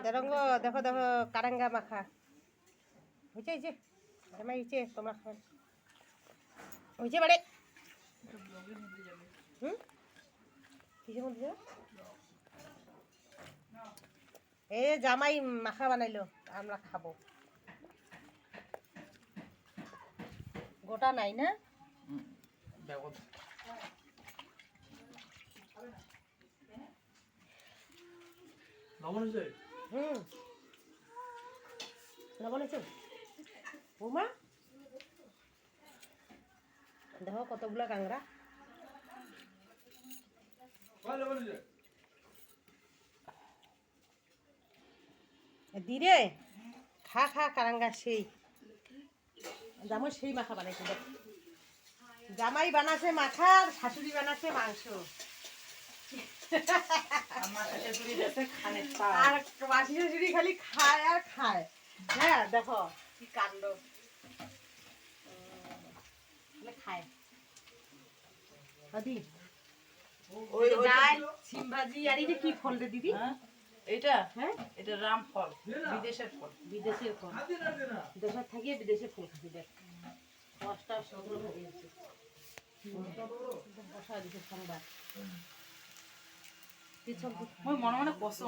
দেখো দেখো দেখো কারাঙ্গা মাখা হয়েছে হয়েছে আমার হয়েছে তোমরা খাবেন হয়েছে মানে কিসের মধ্যে যাবে এ জামাই মাখা বানাইলো আমরা খাবো গোটা নাই না লবণ হয়েছে বৌমা দেখো কতগুলো কাঁকড়া দিরে খা খা কারাঙ্গা সেই জামাই সেই মাখা বানাইছে দেখ জামাই বানাছে মাখা আর শাশুড়ি বানাছে মাংস আর মাসি শাশুড়ি খালি খায় আর খায় হ্যাঁ দেখো কি কাণ্ড খায় দিদি ডাল সিম ভাজি আর এটা কি ফল রে দিদি এটা হ্যাঁ এটা রাম ফল বিদেশের ফল দেশের থেকে বিদেশে ফুল খাচ্ছি দেখ দশটা সবগুলো ভাবি আছে বসা দিচ্ছে সংবাদ মনে মনে কষ্ট